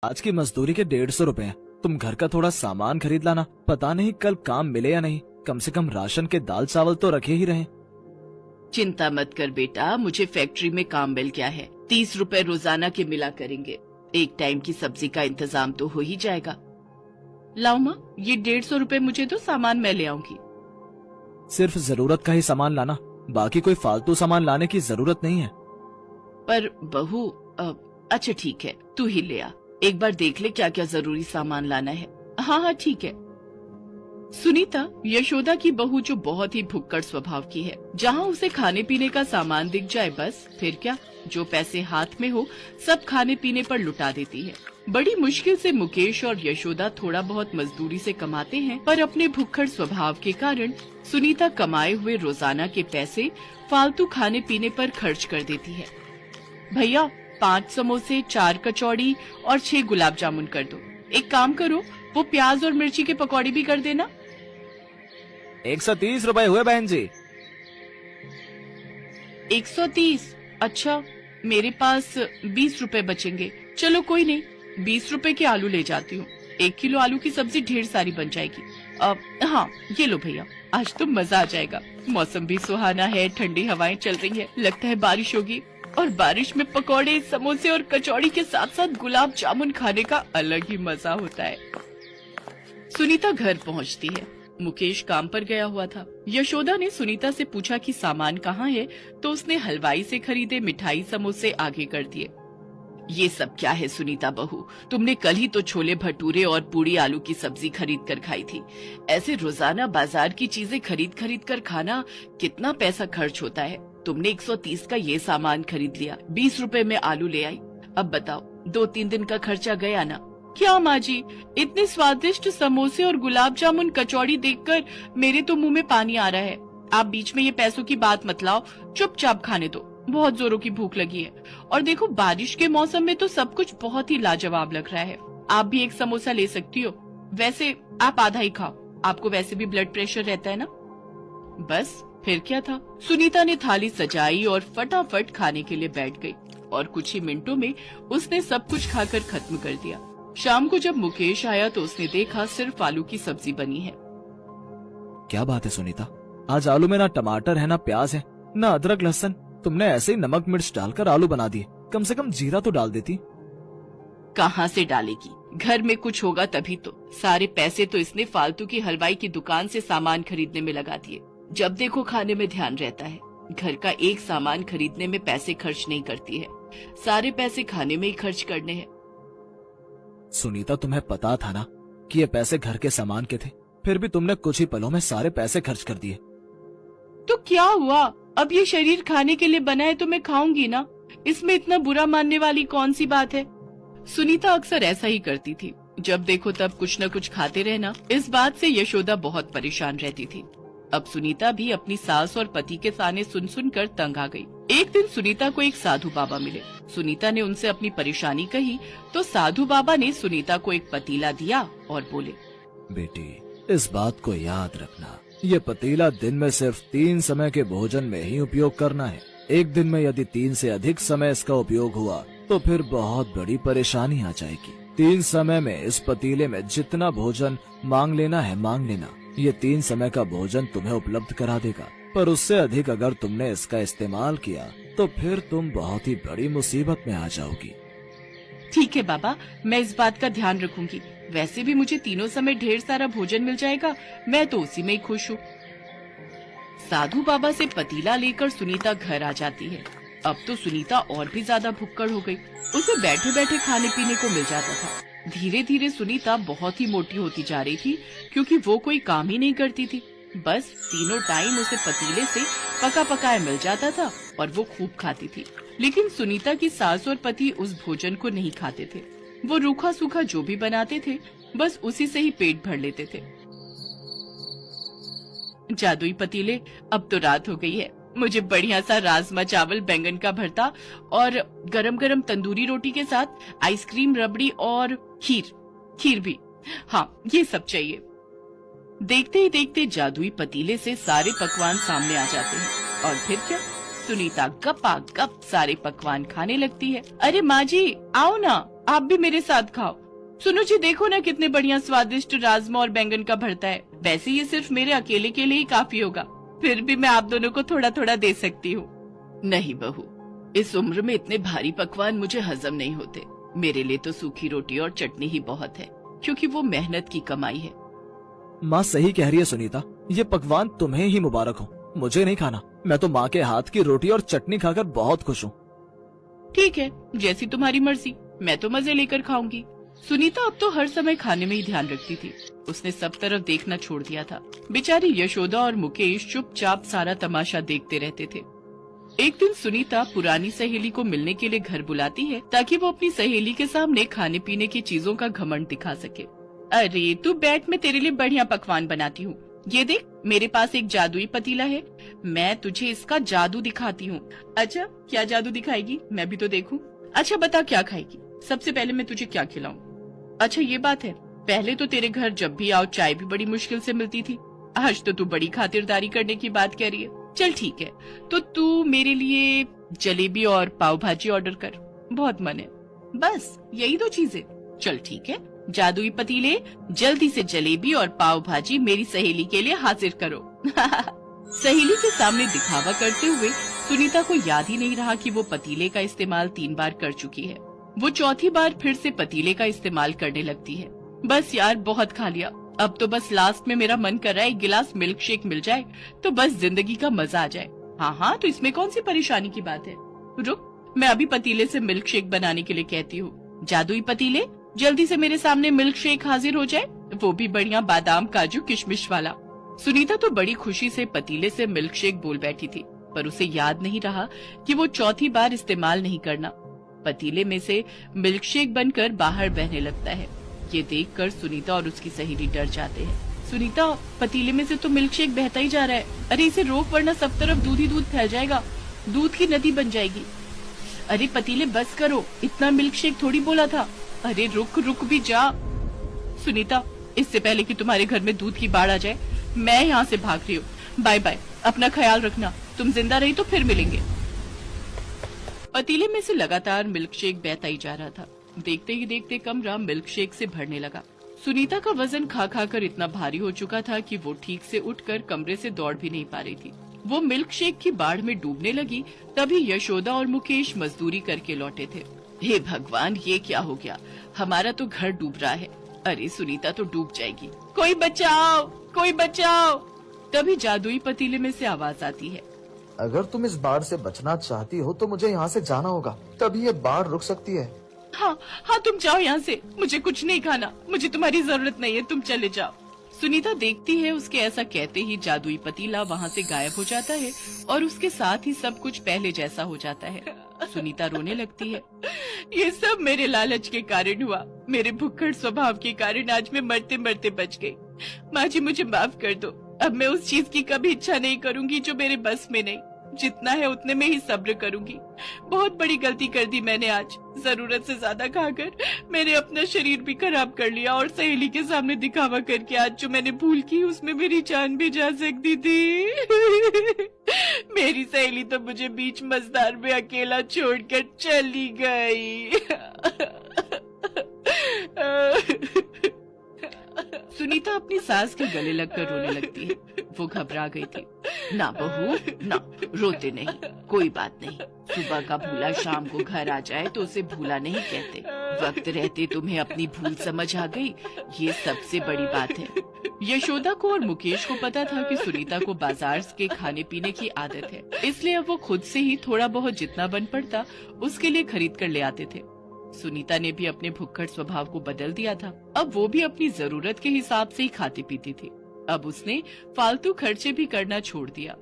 आज की मजदूरी के 150 रुपए हैं। तुम घर का थोड़ा सामान खरीद लाना। पता नहीं कल काम मिले या नहीं। कम से कम राशन के दाल चावल तो रखे ही रहे। चिंता मत कर बेटा, मुझे फैक्ट्री में काम मिल गया है। 30 रुपए रोजाना के मिला करेंगे। एक टाइम की सब्जी का इंतजाम तो हो ही जाएगा। लाओ माँ, ये 150 रुपए मुझे दो, सामान मैं ले आऊंगी। सिर्फ जरूरत का ही सामान लाना, बाकी कोई फालतू सामान लाने की जरूरत नहीं है। पर बहू, अच्छा ठीक है, तू ही ले आ। एक बार देख ले क्या क्या जरूरी सामान लाना है। हाँ हाँ ठीक है। सुनीता यशोदा की बहू जो बहुत ही भुक्कड़ स्वभाव की है। जहाँ उसे खाने पीने का सामान दिख जाए बस, फिर क्या, जो पैसे हाथ में हो सब खाने पीने पर लुटा देती है। बड़ी मुश्किल से मुकेश और यशोदा थोड़ा बहुत मजदूरी से कमाते हैं, पर अपने भुक्कड़ स्वभाव के कारण सुनीता कमाए हुए रोजाना के पैसे फालतू खाने पीने पर खर्च कर देती है। भैया 5 समोसे, 4 कचौड़ी और 6 गुलाब जामुन कर दो। एक काम करो, वो प्याज और मिर्ची के पकौड़े भी कर देना। 130 रुपए हुए बहन जी। 130? अच्छा, मेरे पास 20 रुपए बचेंगे। चलो कोई नहीं, 20 रुपए के आलू ले जाती हूँ। 1 किलो आलू की सब्जी ढेर सारी बन जाएगी। हाँ ये लो भैया, आज तो मजा आ जाएगा। मौसम भी सुहाना है, ठंडी हवाएं चल रही है, लगता है बारिश होगी। और बारिश में पकौड़े, समोसे और कचौड़ी के साथ साथ गुलाब जामुन खाने का अलग ही मजा होता है। सुनीता घर पहुंचती है। मुकेश काम पर गया हुआ था। यशोदा ने सुनीता से पूछा कि सामान कहाँ है, तो उसने हलवाई से खरीदे मिठाई समोसे आगे कर दिए। ये सब क्या है सुनीता बहू, तुमने कल ही तो छोले भटूरे और पूड़ी आलू की सब्जी खरीद कर खाई थी। ऐसे रोजाना बाजार की चीजें खरीद खरीद कर खाना कितना पैसा खर्च होता है। तुमने 130 का ये सामान खरीद लिया, 20 रुपए में आलू ले आई। अब बताओ, 2-3 दिन का खर्चा गया ना। क्या माँ जी, इतने स्वादिष्ट समोसे और गुलाब जामुन कचौड़ी देखकर मेरे तो मुंह में पानी आ रहा है। आप बीच में ये पैसों की बात मत लाओ, चुपचाप खाने दो, बहुत जोरों की भूख लगी है। और देखो, बारिश के मौसम में तो सब कुछ बहुत ही लाजवाब लग रहा है। आप भी एक समोसा ले सकती हो। वैसे आप आधा ही खाओ, आपको वैसे भी ब्लड प्रेशर रहता है ना। बस फिर क्या था, सुनीता ने थाली सजाई और फटाफट खाने के लिए बैठ गई। और कुछ ही मिनटों में उसने सब कुछ खाकर खत्म कर दिया। शाम को जब मुकेश आया तो उसने देखा सिर्फ आलू की सब्जी बनी है। क्या बात है सुनीता, आज आलू में ना टमाटर है, ना प्याज है, ना अदरक लहसुन। तुमने ऐसे ही नमक मिर्च डालकर आलू बना दिए। कम से कम जीरा तो डाल देती। कहाँ से डालेगी, घर में कुछ होगा तभी तो। सारे पैसे तो इसने फालतू की हलवाई की दुकान से सामान खरीदने में लगा दिए। जब देखो खाने में ध्यान रहता है। घर का एक सामान खरीदने में पैसे खर्च नहीं करती है, सारे पैसे खाने में ही खर्च करने हैं। सुनीता, तुम्हें पता था ना कि ये पैसे घर के सामान के थे, फिर भी तुमने कुछ ही पलों में सारे पैसे खर्च कर दिए। तो क्या हुआ, अब ये शरीर खाने के लिए बना है तो मैं खाऊंगी ना। इसमें इतना बुरा मानने वाली कौन सी बात है। सुनीता अक्सर ऐसा ही करती थी, जब देखो तब कुछ न कुछ खाते रहना। इस बात से यशोदा बहुत परेशान रहती थी। अब सुनीता भी अपनी सास और पति के ताने सुन सुन कर तंग आ गई। एक दिन सुनीता को एक साधु बाबा मिले। सुनीता ने उनसे अपनी परेशानी कही तो साधु बाबा ने सुनीता को एक पतीला दिया और बोले, बेटी, इस बात को याद रखना, ये पतीला दिन में सिर्फ 3 समय के भोजन में ही उपयोग करना है। एक दिन में यदि 3 से अधिक समय इसका उपयोग हुआ तो फिर बहुत बड़ी परेशानी आ जाएगी। 3 समय में इस पतीले में जितना भोजन मांग लेना है मांग लेना। ये 3 समय का भोजन तुम्हें उपलब्ध करा देगा, पर उससे अधिक अगर तुमने इसका इस्तेमाल किया तो फिर तुम बहुत ही बड़ी मुसीबत में आ जाओगी। ठीक है बाबा, मैं इस बात का ध्यान रखूंगी। वैसे भी मुझे तीनों समय ढेर सारा भोजन मिल जाएगा, मैं तो उसी में ही खुश हूँ। साधु बाबा से पतीला लेकर सुनीता घर आ जाती है। अब तो सुनीता और भी ज्यादा भुक्कड़ हो गई। उसे बैठे बैठे खाने पीने को मिल जाता था। धीरे धीरे सुनीता बहुत ही मोटी होती जा रही थी, क्योंकि वो कोई काम ही नहीं करती थी। बस तीनों टाइम उसे पतीले से पका पकाया मिल जाता था और वो खूब खाती थी। लेकिन सुनीता की सास और पति उस भोजन को नहीं खाते थे। वो रूखा सूखा जो भी बनाते थे बस उसी से ही पेट भर लेते थे। जादुई पतीले, अब तो रात हो गई है। मुझे बढ़िया सा राजमा चावल, बैंगन का भरता और गरम गरम तंदूरी रोटी के साथ आइसक्रीम, रबड़ी और खीर भी। हाँ, ये सब चाहिए। देखते ही देखते जादुई पतीले से सारे पकवान सामने आ जाते हैं और फिर क्या, सुनीता गपा गप सारे पकवान खाने लगती है। अरे माँ जी, आओ ना, आप भी मेरे साथ खाओ। सुनो जी, देखो ना कितने बढ़िया स्वादिष्ट राजमा और बैंगन का भरता है। वैसे ये सिर्फ मेरे अकेले के लिए ही काफी होगा, फिर भी मैं आप दोनों को थोड़ा थोड़ा दे सकती हूँ। नहीं बहू, इस उम्र में इतने भारी पकवान मुझे हजम नहीं होते। मेरे लिए तो सूखी रोटी और चटनी ही बहुत है, क्योंकि वो मेहनत की कमाई है। माँ सही कह रही है सुनीता, ये पकवान तुम्हें ही मुबारक हो, मुझे नहीं खाना। मैं तो माँ के हाथ की रोटी और चटनी खाकर बहुत खुश हूँ। ठीक है, जैसी तुम्हारी मर्जी, मैं तो मजे लेकर खाऊंगी। सुनीता अब तो हर समय खाने में ही ध्यान रखती थी। उसने सब तरफ देखना छोड़ दिया था। बेचारी यशोदा और मुकेश चुपचाप सारा तमाशा देखते रहते थे। एक दिन सुनीता पुरानी सहेली को मिलने के लिए घर बुलाती है, ताकि वो अपनी सहेली के सामने खाने पीने की चीजों का घमंड दिखा सके। अरे तू बैठ, मैं तेरे लिए बढ़िया पकवान बनाती हूँ। ये देख, मेरे पास एक जादुई पतीला है, मैं तुझे इसका जादू दिखाती हूँ। अच्छा, क्या जादू दिखाएगी, मैं भी तो देखूं। अच्छा बता, क्या खाएगी? सबसे पहले मैं तुझे क्या खिलाऊं? अच्छा ये बात है, पहले तो तेरे घर जब भी आओ चाय भी बड़ी मुश्किल से मिलती थी। आज तो तू बड़ी खातिरदारी करने की बात कह रही है। चल ठीक है, तो तू मेरे लिए जलेबी और पाव भाजी ऑर्डर कर, बहुत मन है। बस यही दो चीजें? चल ठीक है, जादुई पतीले, जल्दी से जलेबी और पाव भाजी मेरी सहेली के लिए हाजिर करो। सहेली के सामने दिखावा करते हुए सुनीता को याद ही नहीं रहा कि वो पतीले का इस्तेमाल 3 बार कर चुकी है। वो चौथी बार फिर से पतीले का इस्तेमाल करने लगती है। बस यार, बहुत खा लिया, अब तो बस लास्ट में मेरा मन कर रहा है एक गिलास मिल्क शेक मिल जाए तो बस जिंदगी का मजा आ जाए। हाँ, तो इसमें कौन सी परेशानी की बात है? रुक, मैं अभी पतीले से मिल्क शेक बनाने के लिए कहती हूँ। जादुई पतीले, जल्दी से मेरे सामने मिल्क शेक हाजिर हो जाए, वो भी बढ़िया बादाम काजू किशमिश वाला। सुनीता तो बड़ी खुशी से पतीले से मिल्क शेक बोल बैठी थी, पर उसे याद नहीं रहा कि वो चौथी बार इस्तेमाल नहीं करना। पतीले में से मिल्क शेक बनकर बाहर बहने लगता है। ये देखकर सुनीता और उसकी सहेली डर जाते हैं। सुनीता, पतीले में से तो मिल्क शेक बहता ही जा रहा है, अरे इसे रोक वरना सब तरफ दूध ही दूध फैल जाएगा, दूध की नदी बन जाएगी। अरे पतीले बस करो, इतना मिल्क शेक थोड़ी बोला था। अरे रुक भी जा। सुनीता, इससे पहले कि तुम्हारे घर में दूध की बाढ़ आ जाए, मैं यहाँ से भाग रही हूँ। बाय बाय, अपना ख्याल रखना, तुम जिंदा रही तो फिर मिलेंगे। पतीले में से लगातार मिल्क शेक बहता ही जा रहा था। देखते ही देखते कमरा मिल्क शेक से भरने लगा। सुनीता का वजन खा खा कर इतना भारी हो चुका था कि वो ठीक से उठकर कमरे से दौड़ भी नहीं पा रही थी। वो मिल्क शेक की बाढ़ में डूबने लगी, तभी यशोदा और मुकेश मजदूरी करके लौटे थे। हे भगवान, ये क्या हो गया, हमारा तो घर डूब रहा है। अरे सुनीता तो डूब जाएगी, कोई बचाओ, कोई बचाओ। तभी जादुई पतीले में से आवाज आती है, अगर तुम इस बाढ़ से बचना चाहती हो तो मुझे यहाँ से जाना होगा, तभी ये बाढ़ रुक सकती है। हाँ, तुम जाओ यहाँ से, मुझे कुछ नहीं खाना, मुझे तुम्हारी जरूरत नहीं है, तुम चले जाओ। सुनीता देखती है उसके ऐसा कहते ही जादुई पतीला वहाँ से गायब हो जाता है और उसके साथ ही सब कुछ पहले जैसा हो जाता है। सुनीता रोने लगती है। ये सब मेरे लालच के कारण हुआ, मेरे भुक्खड़ स्वभाव के कारण आज मैं मरते मरते बच गई। माँ जी मुझे माफ कर दो, अब मैं उस चीज की कभी इच्छा नहीं करूंगी जो मेरे बस में नहीं, जितना है उतने में ही सब्र करूंगी। बहुत बड़ी गलती कर दी मैंने आज, जरूरत से ज्यादा खाकर मैंने अपना शरीर भी खराब कर लिया और सहेली के सामने दिखावा करके आज जो मैंने भूल की उसमें मेरी जान भी जा सकती थी। मेरी सहेली तो मुझे बीच मझधार में अकेला छोड़कर चली गई। सुनीता अपनी सास के गले लगकर रोने लगती है। वो घबरा गई थी। ना बहू ना, रोते नहीं, कोई बात नहीं, सुबह का भूला शाम को घर आ जाए तो उसे भूला नहीं कहते। वक्त रहते तुम्हें अपनी भूल समझ आ गई, ये सबसे बड़ी बात है। यशोदा को और मुकेश को पता था कि सुनीता को बाजार के खाने पीने की आदत है, इसलिए अब वो खुद से ही थोड़ा बहुत जितना बन पड़ता उसके लिए खरीद कर ले आते थे। सुनीता ने भी अपने भुक्खड़ स्वभाव को बदल दिया था। अब वो भी अपनी जरूरत के हिसाब से ही खाती पीती थी। अब उसने फालतू खर्चे भी करना छोड़ दिया।